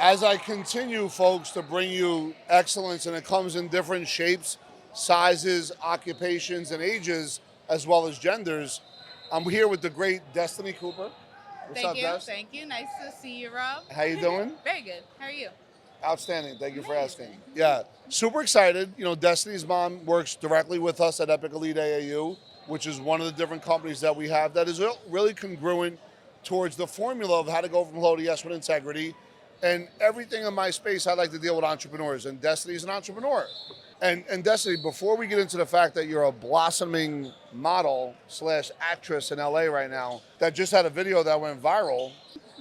As I continue, folks, to bring you excellence, and it comes in different shapes, sizes, occupations, and ages, as well as genders, I'm here with the great Destiny Cooper. What's Thank up, you. Des? Thank you. Nice to see you, Rob. How you doing? Very good. How are you? Outstanding. Thank you for asking. Amazing. Yeah, super excited. You know, Destiny's mom works directly with us at Epic Elite AAU, which is one of the different companies that we have that is really congruent towards the formula of how to go from low to yes with integrity. And everything in my space, I like to deal with entrepreneurs, and Destiny's an entrepreneur. And Destiny, before we get into the fact that you're a blossoming model slash actress in LA right now that just had a video that went viral,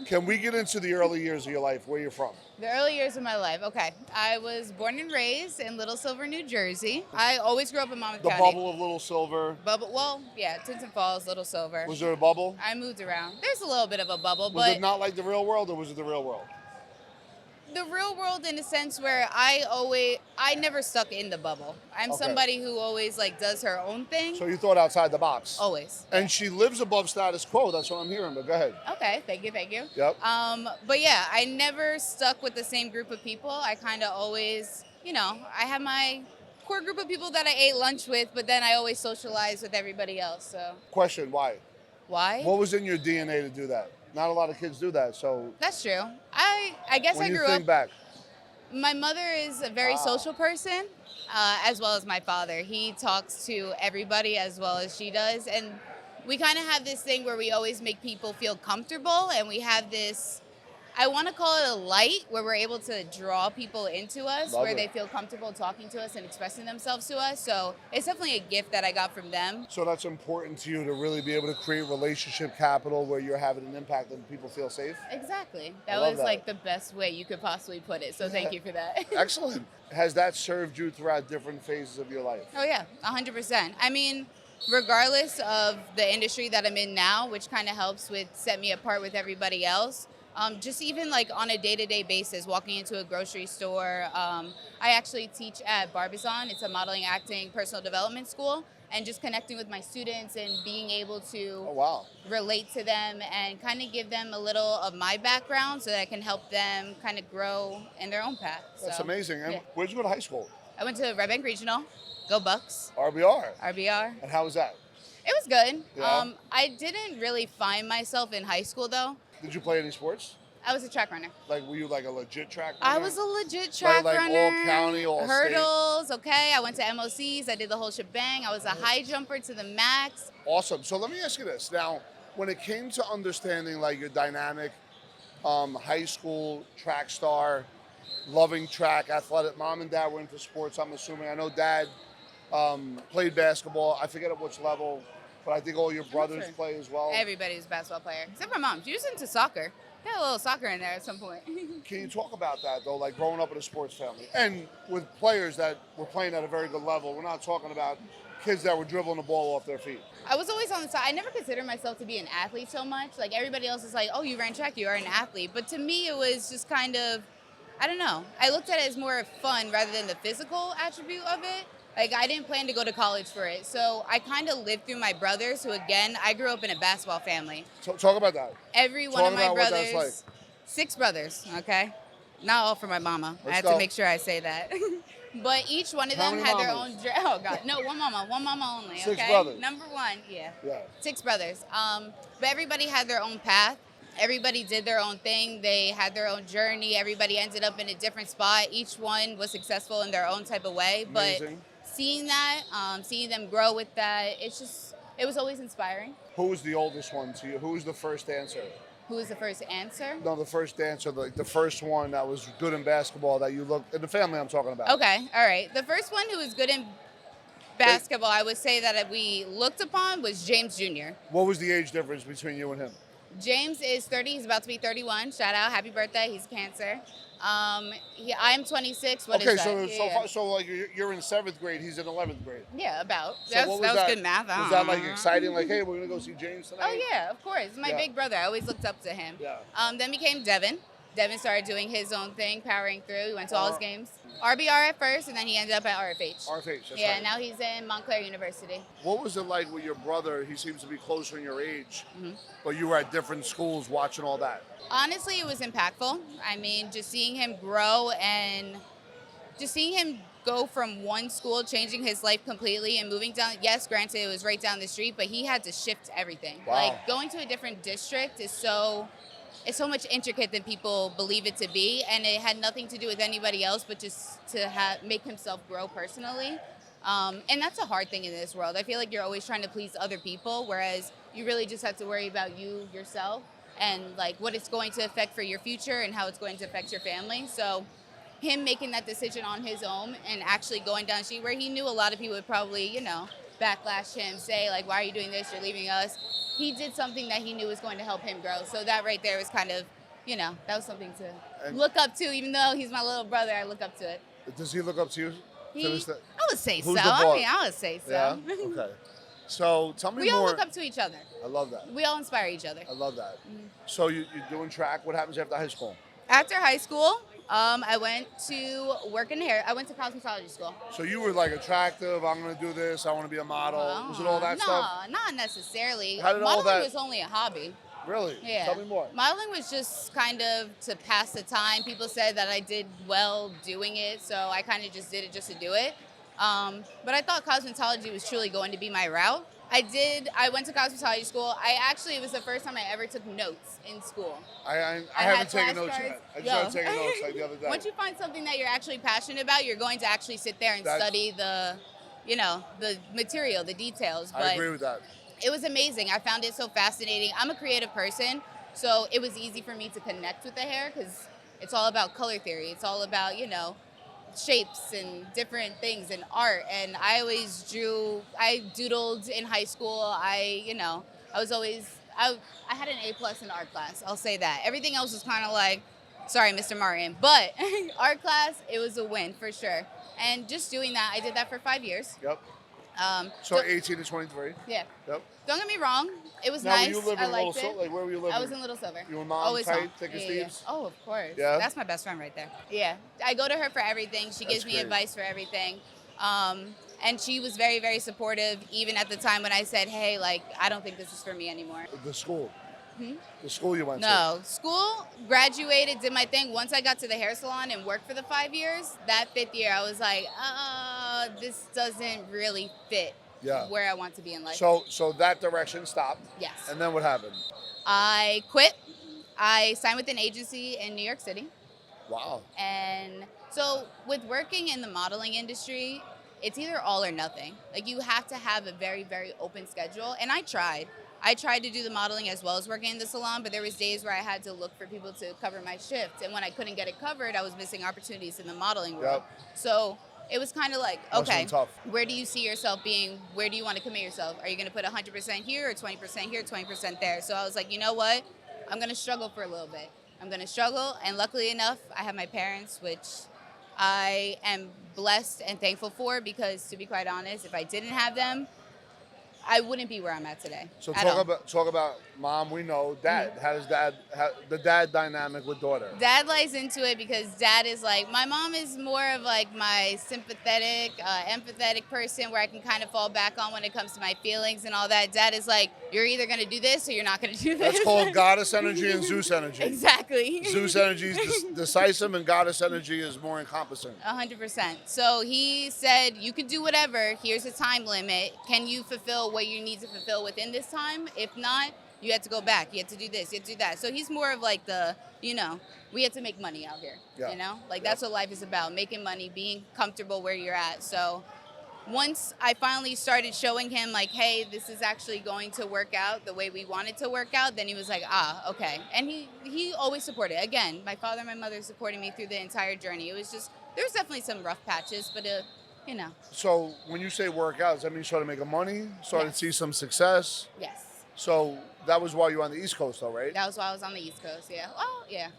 can we get into the early years of your life, where you're from? The early years of my life. Okay. I was born and raised in Little Silver, New Jersey. I always grew up in Monmouth The County. bubble of Little Silver. Bubble. Well, yeah, Tinson Falls, Little Silver. Was there a bubble? I moved around. There's a little bit of a bubble, Was but it not like the real world, or was it the real world? the real world in a sense where I never stuck in the bubble. I'm Okay. somebody who always like does her own thing. So you thought outside the box. Always. And she lives above status quo. That's what I'm hearing, but go ahead. Okay, thank you, thank you. Yep. But yeah, I never stuck with the same group of people. I kind of always, I had my core group of people that I ate lunch with, but then I always socialized with everybody else. So Question, why? why? What was in your DNA to do that? Not a lot of kids do that, so That's true. I guess when I you grew think up. back, My mother is a very social person, as well as my father. He talks to everybody as well as she does. And we kind of have this thing where we always make people feel comfortable. And we have this, I want to call it a light, where we're able to draw people into us, Love where it. they feel comfortable talking to us and expressing themselves to us. So it's definitely a gift that I got from them. so that's important to you to really be able to create relationship capital where you're having an impact and people feel safe? Exactly. I That love was that. like the best way you could possibly put it. So thank you for that. Excellent. Has that served you throughout different phases of your life? Oh yeah, 100%. I mean, regardless of the industry that I'm in now, which kind of helps with set me apart with everybody else, just even like on a day-to-day basis, walking into a grocery store. I actually teach at Barbizon. It's a modeling, acting, personal development school, and just connecting with my students and being able to Oh, wow. relate to them and kind of give them a little of my background so that I can help them kind of grow in their own path. That's So, amazing. And yeah. where'd you go to high school? I went to Red Bank Regional. Go Bucks. RBR. RBR. And how was that? It was good. Yeah. I didn't really find myself in high school though. Did you play any sports? I was a track runner. Like, were you like a legit track I runner? was a legit track like runner. all county, all state? hurdles. Okay, I went to MOCs. I did the whole shebang. I was a high jumper to the max. Awesome. So let me ask you this. Now, when it came to understanding like your dynamic high school track star, loving track, athletic, mom and dad were into sports, I'm assuming. I know dad played basketball. I forget at which level, but I think all your brothers sure. play as well. Everybody was a basketball player except my mom. She was into soccer. Got a little soccer in there at some point. Can you talk about that though, like growing up in a sports family and with players that were playing at a very good level? We're not talking about kids that were dribbling the ball off their feet. I was always on the side. I never considered myself to be an athlete so much. Like everybody else is like, oh, you ran track, you are an athlete. But to me, it was just kind of, I don't know. I looked at it as more fun rather than the physical attribute of it. Like I didn't plan to go to college for it. So I kind of lived through my brothers who, again, I grew up in a basketball family. So talk about that. Every one Talk of my about what that's brothers, 6 brothers, okay? Not all for my mama. I Let's have go. to make sure I say that. But each one of How them many had their mamas? own, oh God, no, one mama only, 6 okay? brothers. Number 1, yeah. Yeah. 6 brothers. But everybody had their own path. Everybody did their own thing. They had their own journey. Everybody ended up in a different spot. Each one was successful in their own type of way. But Amazing. seeing that, seeing them grow with that, it was always inspiring. Who was the oldest one to you? Who was the first dancer? Who was the first answer? No, the first dancer, like the first one that was good in basketball that you looked in the family I'm talking about. Okay, all right. The first one who was good in basketball, I would say that we looked upon was James Jr. What was the age difference between you and him? James is 30. He's about to be 31. Shout out. Happy birthday. He's Cancer. I'm 26. What is Okay, that? so like you're in 7th grade, he's in 11th grade. Yeah, about. So That what was good math. Was that like exciting? Like, hey, we're gonna go see James tonight? Oh yeah, of course. My Yeah. big brother. I always looked up to him. Yeah. Then became Devin. Devin started doing his own thing, powering through. He went to all his games. RBR at first, and then he ended up at RFH. RFH, that's Yeah, right. now he's in Montclair University. What was it like with your brother? He seems to be closer in your age, Mm-hmm. but you were at different schools watching all that. Honestly, it was impactful. I mean, just seeing him grow and just seeing him go from one school, changing his life completely and moving down. Yes, granted, it was right down the street, but he had to shift everything. Wow. Like going to a different district is it's so much intricate than people believe it to be, and it had nothing to do with anybody else, but just to make himself grow personally. And that's a hard thing in this world. I feel like you're always trying to please other people, whereas you really just have to worry about you, yourself, and like what it's going to affect for your future and how it's going to affect your family. So him making that decision on his own and actually going down the street where he knew a lot of people would probably, backlash him, say like, why are you doing this? You're leaving us. He did something that he knew was going to help him grow. So that right there was kind of, that was something to look up to. Even though he's my little brother, I look up to it. Does he look up to you? I would say so. Who's the boss? I would say so. Yeah? Okay. So tell me We more. all look up to each other. I love that. We all inspire each other. I love that. So you're doing track. What happens after high school? After high school, I went to work in hair. I went to cosmetology school. So you were like attractive. I'm going to do this. I want to be a model. Was it all that stuff? No, not necessarily. How did all Modeling that- was only a hobby. Really? Yeah. Tell me more. Modeling was just kind of to pass the time. People said that I did well doing it, so I kind of just did it just to do it. But I thought cosmetology was truly going to be my route. I went to cosmetology school. It was the first time I ever took notes in school. I I haven't had taken notes flashcards. yet. I just started taking notes like the other day. Once you find something that you're actually passionate about, you're going to actually sit there and study the material, the details. But I agree with that. it was amazing. I found it so fascinating. I'm a creative person, so it was easy for me to connect with the hair because it's all about color theory. It's all about, shapes and different things and art. And I always I doodled in high school. I had an A+ in art class. I'll say that. Everything else was kind of like, sorry, Mr. Martin. But art class, it was a win for sure. And just doing that, I did that for 5 years. Yep. So 18 to 23. Yeah. Yep. Don't get me wrong. It was Now, nice. were you living I in liked Little it. Like, where were you living? I was in Little Silver. You and Mom Always tight, home. thick as Yeah. thieves? Oh, of course. Yeah? That's my best friend right there. Yeah. I go to her for everything. She gives me great. advice for everything. And she was very, very supportive, even at the time when I said, hey, like, I don't think this is for me anymore. The school. The school you went to. No. School, graduated, did my thing. Once I got to the hair salon and worked for the 5 years, that 5th year, I was like, this doesn't really fit where I want to be in life. So that direction stopped. Yes. And then what happened? I quit. I signed with an agency in New York City. Wow. And so with working in the modeling industry, it's either all or nothing. Like you have to have a very, very open schedule. And I tried. I tried to do the modeling as well as working in the salon, but there was days where I had to look for people to cover my shift. And when I couldn't get it covered, I was missing opportunities in the modeling world. So it was kind of like, okay, where do you see yourself being? Where do you want to commit yourself? Are you going to put 100% here or 20% here, 20% there? So I was like, you know what? I'm going to struggle for a little bit. I'm going to struggle. And luckily enough, I have my parents, which I am blessed and thankful for because, to be quite honest, if I didn't have them, I wouldn't be where I'm at today. So talk about mom. We know dad. How does the dad dynamic with daughter? Dad lies into it because dad is like, my mom is more of like my sympathetic, empathetic person where I can kind of fall back on when it comes to my feelings and all that. Dad is like, you're either going to do this or you're not going to do this. That's called goddess energy and Zeus energy. Exactly. Zeus energy is decisive and goddess energy is more encompassing. 100%. So he said, you can do whatever. Here's a time limit. Can you fulfill what you need to fulfill within this time? If not, you have to go back. You have to do this. You have to do that. So he's more of like the, we have to make money out here. That's what life is about. Making money, being comfortable where you're at. So once I finally started showing him like, hey, this is actually going to work out the way we want it to work out, then he was like, okay. And he always supported. Again, my father and my mother supported me through the entire journey. It was just, there was definitely some rough patches, but So when you say work out, does that mean you started making money? Started to see some success? Yes. So that was while you were on the East Coast though, right? That was while I was on the East Coast, yeah. Well, yeah.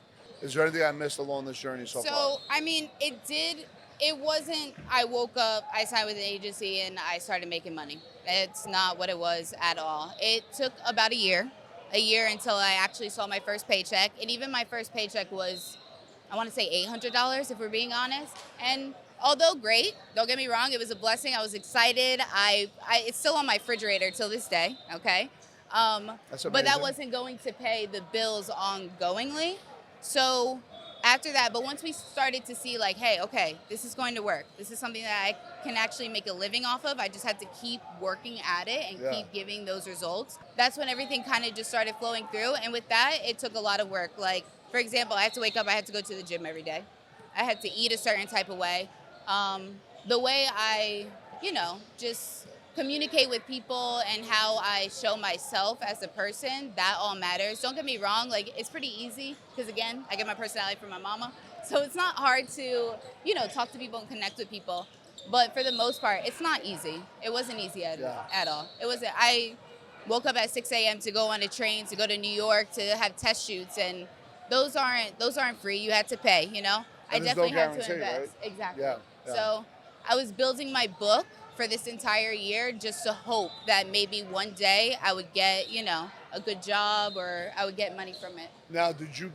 Is there anything I missed along this journey so far? So, I mean, it wasn't, I woke up, I signed with an agency, and I started making money. It's not what it was at all. It took about a year. a year until I actually saw my first paycheck. And even my first paycheck was, I want to say $800 if we're being honest. And although great, don't get me wrong, it was a blessing. I was excited. It's still on my refrigerator till this day, okay? That's But that amazing. wasn't going to pay the bills ongoingly. So after that, but once we started to see like, hey, okay, this is going to work. This is something that I can actually make a living off of. I just had to keep working at it and Yeah. keep giving those results. That's when everything kind of just started flowing through. And with that, it took a lot of work. Like, for example, I had to wake up, I had to go to the gym every day. I had to eat a certain type of way. The way I, just communicate with people and how I show myself as a person, that all matters. Don't get me wrong, like it's pretty easy because again, I get my personality from my mama. So it's not hard to, talk to people and connect with people. But for the most part, it's not easy. It wasn't easy at all. It wasn't. I woke up at 6 a.m. to go on a train to go to New York to have test shoots, and those aren't free. You had to pay. I And there's definitely no had to guarantee, invest. right? Exactly. Yeah. So I was building my book for this entire year just to hope that maybe one day I would get, a good job or I would get money from it. Now, did you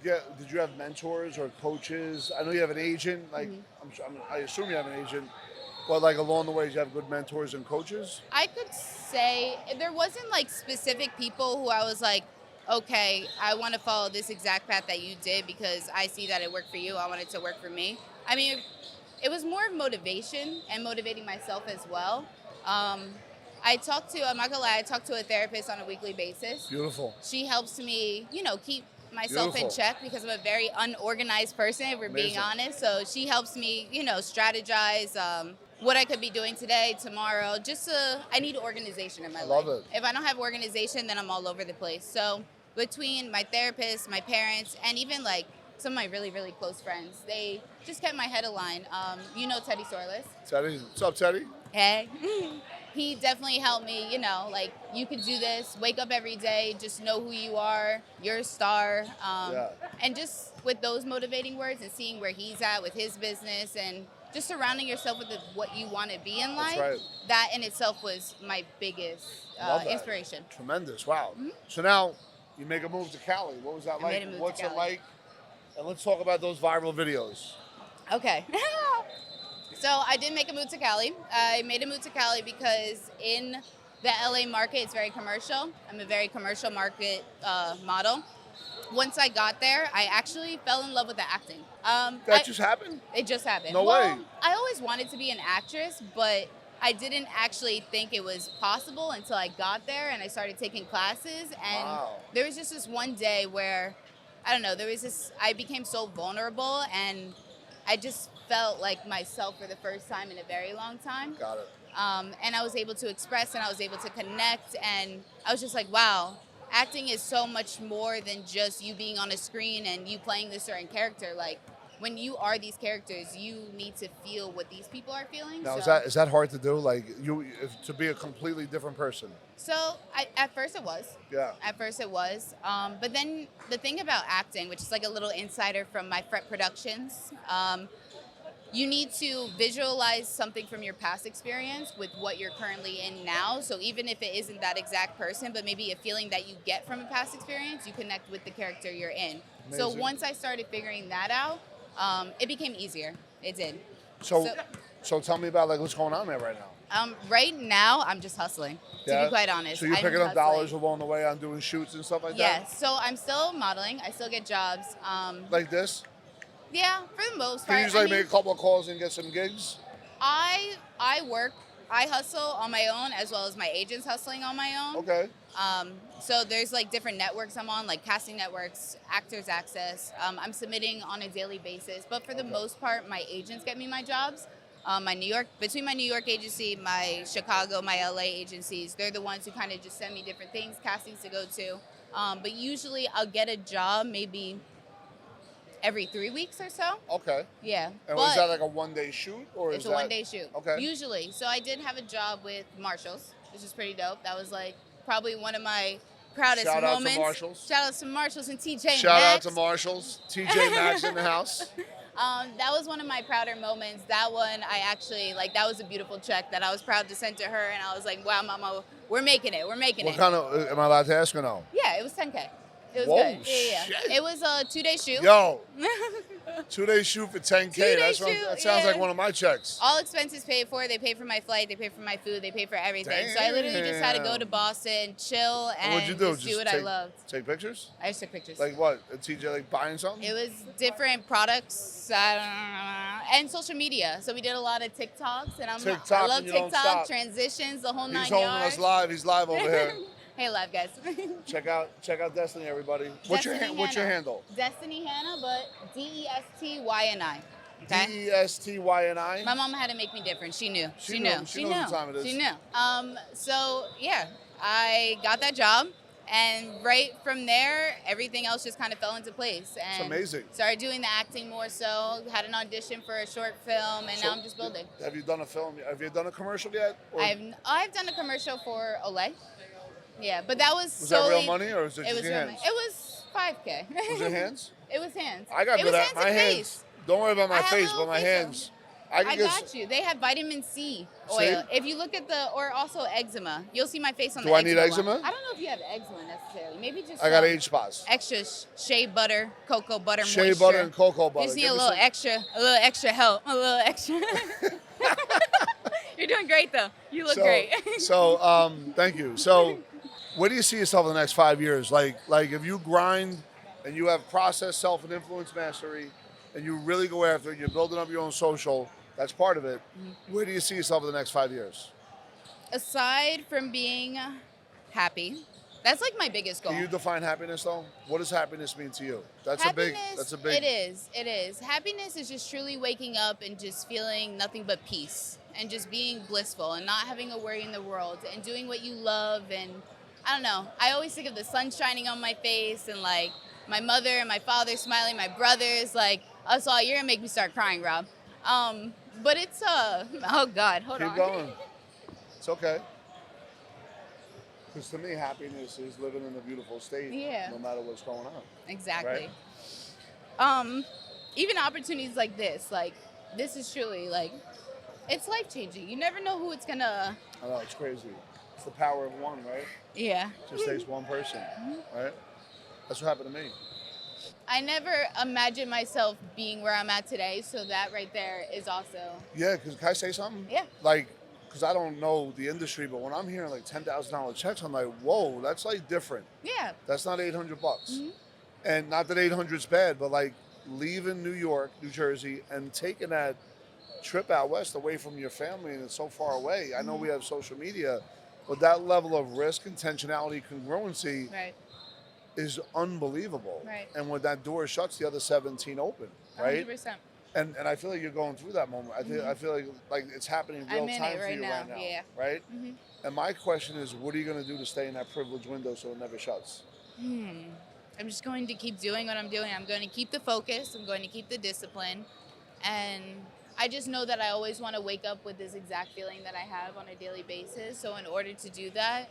have mentors or coaches? I know you have an agent. Like, I assume you have an agent, but like along the way, you have good mentors and coaches. I could say there wasn't like specific people who I was like, okay, I want to follow this exact path that you did because I see that it worked for you. I want it to work for me. I mean, it was more of motivation and motivating myself as well. I'm not gonna lie, I talk to a therapist on a weekly basis. Beautiful. She helps me, keep myself in Beautiful. check because I'm a very unorganized person, if we're being Amazing. honest. So she helps me, strategize what I could be doing today, tomorrow. I need organization in my life. Love it. If I don't have organization, then I'm all over the place. So between my therapist, my parents, and even like some of my really, really close friends, they just kept my head aligned. Teddy Sorless. Teddy, what's up, Teddy? Hey. He definitely helped me, like, you could do this, wake up every day, just know who you are, you're a star. And just with those motivating words and seeing where he's at with his business and just surrounding yourself with what you want to be in life, right. that in itself was my biggest Love that. inspiration. Tremendous. Wow. So now you make a move to Cali. What was that I like? made a move to What's it Cali. like? And let's talk about those viral videos. Okay. So I did make a move to Cali. I made a move to Cali because in the LA market, it's very commercial. I'm a very commercial market model. Once I got there, I actually fell in love with the acting. Just happened? It just happened. No way. I always wanted to be an actress, but I didn't actually think it was possible until I got there and I started taking classes. And there was just this one day where, I don't know, I became so vulnerable and I just felt like myself for the first time in a very long time. Got it. And I was able to express and I was able to connect. And I was just like, wow, acting is so much more than just you being on a screen and you playing this certain character. Like, when you are these characters, you need to feel what these people are feeling. Now, so, is that hard to do? Like, to be a completely different person? So at first it was. Yeah. At first it was. But then the thing about acting, which is like a little insider from my Fret Productions, you need to visualize something from your past experience with what you're currently in now. So even if it isn't that exact person, but maybe a feeling that you get from a past experience, you connect with the character you're in. So Amazing. once I started figuring that out, it became easier. It did. So tell me about like what's going on there right now. Right now, I'm just hustling, to be quite honest. So you're I'm picking up hustling. dollars along the way on doing shoots and stuff like that? Yes. So I'm still modeling. I still get jobs. Like this? Yeah, for the most Can part. you just like make a couple of calls and get some gigs? I hustle on my own as well as my agents hustling on my own. Okay. So there's like different networks I'm on, like casting networks, Actors Access. I'm submitting on a daily basis, but for the most part, my agents get me my jobs. Between my New York agency, my Chicago, my LA agencies, they're the ones who kind of just send me different things, castings to go to. But usually I'll get a job maybe every 3 weeks or so. Okay. Yeah. And was that like a one-day shoot or It's is a one-day shoot. Okay. Usually. So I did have a job with Marshalls, which is pretty dope. That was like probably one of my proudest Shout out to moments. Marshalls. Shout out to Marshalls and TJ Shout out Maxx. to Marshalls. TJ Maxx in the house. That was one of my prouder moments. That one, I actually, like, that was a beautiful check that I was proud to send to her. And I was like, wow, mama, we're making it. We're making What it. kind of, am I allowed to ask or no? Yeah, it was 10K. It was Whoa, good. Yeah. shit. It was a 2-day shoot. Yo, 2-day shoot for 10K. 2-day That sounds like yeah. one of my checks. All expenses paid for. They paid for my flight. They paid for my food. They paid for everything. So I literally just had to go to Boston, chill, and What'd you do? just do what I loved. Take pictures? I just took pictures. Like what? A TJ like buying something? It was different products and social media. So we did a lot of TikToks, and TikTok, I love and you don't TikTok, stop. transitions, the whole 9 He's yards. holding us live. He's live over here. Hey, live guys. Check out Destiny, everybody. What's your handle? Destiny Hannah, but DESTYNI. Okay. DESTYNI. My mom had to make me different. She knew. She knows what time it is. She knew. So yeah, I got that job, and right from there, everything else just kind of fell into place. And It's amazing. Started doing the acting more so. Had an audition for a short film, and now I'm just building. Have you done a film? Have you done a commercial yet? Or I've done a commercial for Olay. Yeah, but that was was solely, that real money or was it just your real hands? money. It was 5K. Was it hands? It was hands. I got it good was at hands my and hands. face. Don't worry about I my have face, little but my facial. hands. I got you. They have vitamin C oil. See? If you look at or also eczema, you'll see my face on Do the I need eczema? one. I don't know if you have eczema necessarily. Maybe just I got age spots. extra shea butter, cocoa butter, Shea moisture. butter and cocoa butter. You just need Give a me little extra help, a little extra. You're doing great though. You look great. Thank you. So, where do you see yourself in the next 5 years? Like if you grind and you have process, self, and influence mastery, and you really go after it, you're building up your own social, that's part of it. Where do you see yourself in the next 5 years? Aside from being happy, that's like my biggest goal. Can you define happiness though? What does happiness mean to you? That's Happiness, a big. It is. Happiness is just truly waking up and just feeling nothing but peace and just being blissful and not having a worry in the world and doing what you love. And I don't know. I always think of the sun shining on my face and like my mother and my father smiling, my brothers, like us all. You're gonna make me start crying, Rob. But it's oh God, hold on. Keep going. It's okay. Because to me, happiness is living in a beautiful state, no matter what's going on. Exactly. Right? Even opportunities like this is truly like, it's life changing. You never know who it's gonna. I know, it's crazy. It's the power of one, right? Yeah. It just takes one person, right? That's what happened to me. I never imagined myself being where I'm at today, so that right there is also. Yeah, because can I say something? Yeah. Like, because I don't know the industry, but when I'm hearing like $10,000 checks, I'm like, whoa, that's like different. Yeah. That's not $800. And not that 800's bad, but like leaving New York, New Jersey, and taking that trip out west away from your family, and it's so far away. I know we have social media, but that level of risk, intentionality, congruency is unbelievable. Right. And when that door shuts, the other 17 open, right? 100%. And I feel like you're going through that moment. I feel like it's happening real time for you right now, right? And my question is, what are you going to do to stay in that privileged window so it never shuts? I'm just going to keep doing what I'm doing. I'm going to keep the focus. I'm going to keep the discipline. And I just know that I always want to wake up with this exact feeling that I have on a daily basis. So in order to do that,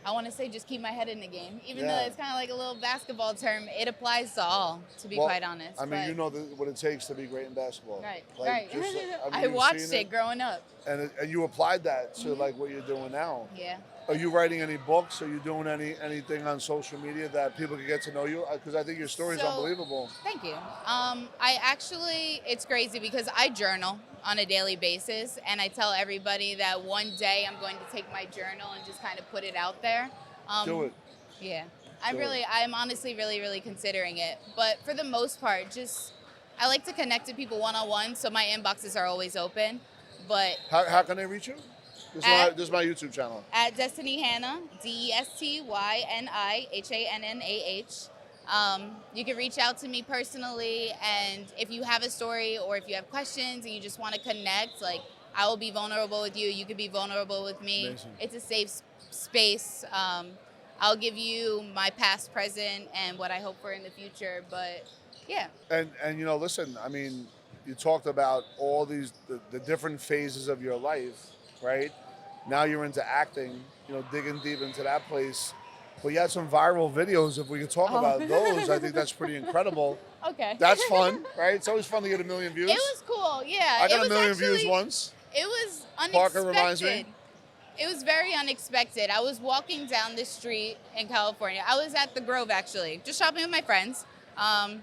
I want to say just keep my head in the game. Even though it's kind of like a little basketball term, it applies to all, to be quite honest. I mean, you know what it takes to be great in basketball. Right, like, right. Just, I watched it growing up. And you applied that to like what you're doing now. Yeah. Are you writing any books? Are you doing anything on social media that people can get to know you? Because I think your story is unbelievable. Thank you. It's crazy because I journal on a daily basis, and I tell everybody that one day I'm going to take my journal and just kind of put it out there. Do it. Yeah. I'm honestly really, really considering it. But for the most part, I like to connect to people one-on-one, so my inboxes are always open. But how can they reach you? This is my YouTube channel. At Destiny Hannah, DESTYNIHANNAH. You can reach out to me personally, and if you have a story or if you have questions and you just want to connect, like, I will be vulnerable with you. You can be vulnerable with me. Amazing. It's a safe space. I'll give you my past, present, and what I hope for in the future. But yeah. And listen, I mean, you talked about all these the different phases of your life, right? Now you're into acting, digging deep into that place. But you had some viral videos. If we could talk Oh. about those, I think that's pretty incredible. Okay. That's fun, right? It's always fun to get 1 million views. It was cool. Yeah. I got it was 1 million views actually- once. It was unexpected. Parker reminds me. It was very unexpected. I was walking down the street in California. I was at the Grove, actually, just shopping with my friends. And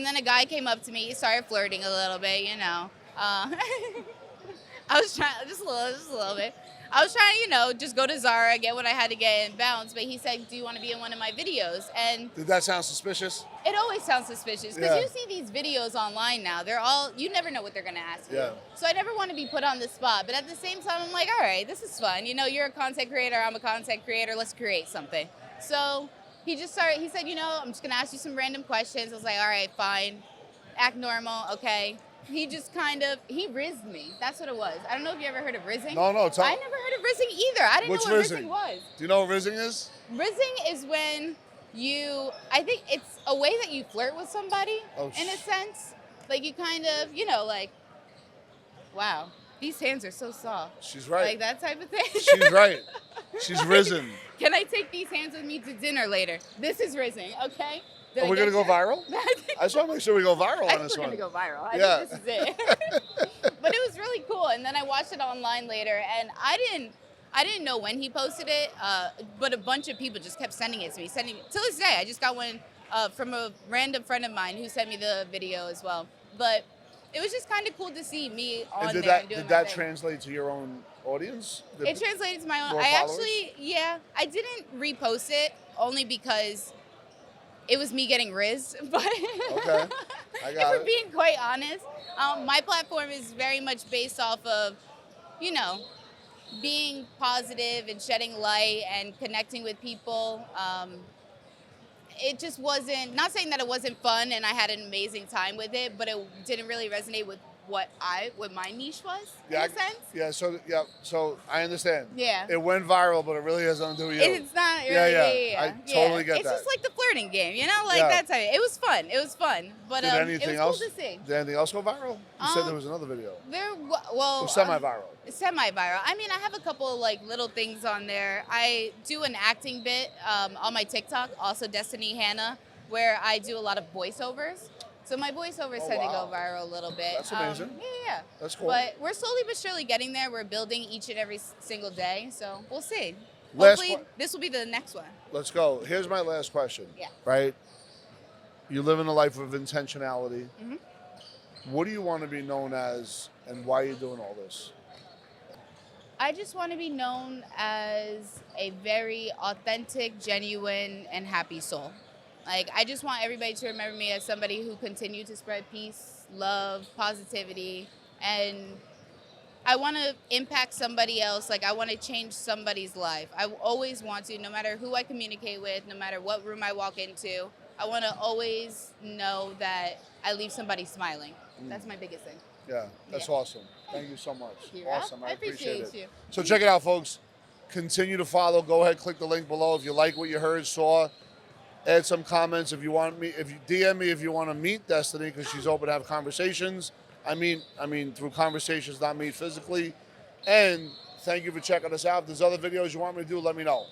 then a guy came up to me. He started flirting a little bit, you know. I was trying, just a little bit. I was trying to, you know, just go to Zara, get what I had to get, and bounce. But he said, "Do you want to be in one of my videos?" And Did that sound suspicious? it always sounds suspicious because you see these videos online now. They're all, you never know what they're going to ask you. Yeah. So I never want to be put on the spot. But at the same time, I'm like, all right, this is fun. You know, you're a content creator. I'm a content creator. Let's create something. So he said, you know, I'm just going to ask you some random questions. I was like, all right, fine. Act normal. Okay. He just he rizzed me. That's what it was. I don't know if you ever heard of rizzing. No. I never heard of rizzing either. I didn't What's know what rizzing? rizzing was. Do you know what rizzing is? Rizzing is when I think it's a way that you flirt with somebody in a sense. Like you kind of, you know, like, wow, these hands are so soft. She's right. Like that type of thing. She's right. She's risen. Can I take these hands with me to dinner later? This is rizzing, okay? Are we going to go viral? I just want to make sure we go viral on this we're one. going to go viral. I Yeah. think this is it. But it was really cool. And then I watched it online later, and I didn't know when he posted it, but a bunch of people just kept sending it to me. Till this day, I just got one from a random friend of mine who sent me the video as well. But it was just kind of cool to see me on And there and doing did my that thing. translate to your own audience? It translated to my own. More I followers? actually, I didn't repost it only because it was me getting rizzed. But Okay, I got if we're it. being quite honest, my platform is very much based off of, you know, being positive and shedding light and connecting with people. It just wasn't, not saying that it wasn't fun and I had an amazing time with it, but it didn't really resonate with what my niche was, in a sense. So I understand. Yeah. It went viral, but it really has nothing to do with you. It's not really, I totally get it's that. just like the flirting game, you know, like Yeah. that type. It was fun. But Did it anything was else? cool to see. Did anything else go viral? You said there was another video. It was semi-viral. Semi-viral. I mean, I have a couple of like little things on there. I do an acting bit on my TikTok, also Destiny Hannah, where I do a lot of voiceovers. So my voiceovers tend to go viral a little bit. That's amazing. Yeah. That's cool. But we're slowly but surely getting there. We're building each and every single day. So we'll see. Last Hopefully, que- this will be the next one. Let's go. Here's my last question. Yeah. Right? You live in a life of intentionality. Mhm. What do you want to be known as, and why are you doing all this? I just want to be known as a very authentic, genuine, and happy soul. Like, I just want everybody to remember me as somebody who continued to spread peace, love, positivity, and I want to impact somebody else. Like, I want to change somebody's life. I always want to, no matter who I communicate with, no matter what room I walk into, I want to always know that I leave somebody smiling. That's my biggest thing. Yeah, that's awesome. Thank you so much. Thank you. Awesome. I appreciate it. you. So check it out, folks. Continue to follow. Go ahead, click the link below if you like what you heard, saw. Add some comments if you want me. If you DM me if you want to meet Destiny, because she's open to have conversations. I mean through conversations, not meet physically. And thank you for checking us out. If there's other videos you want me to do, let me know.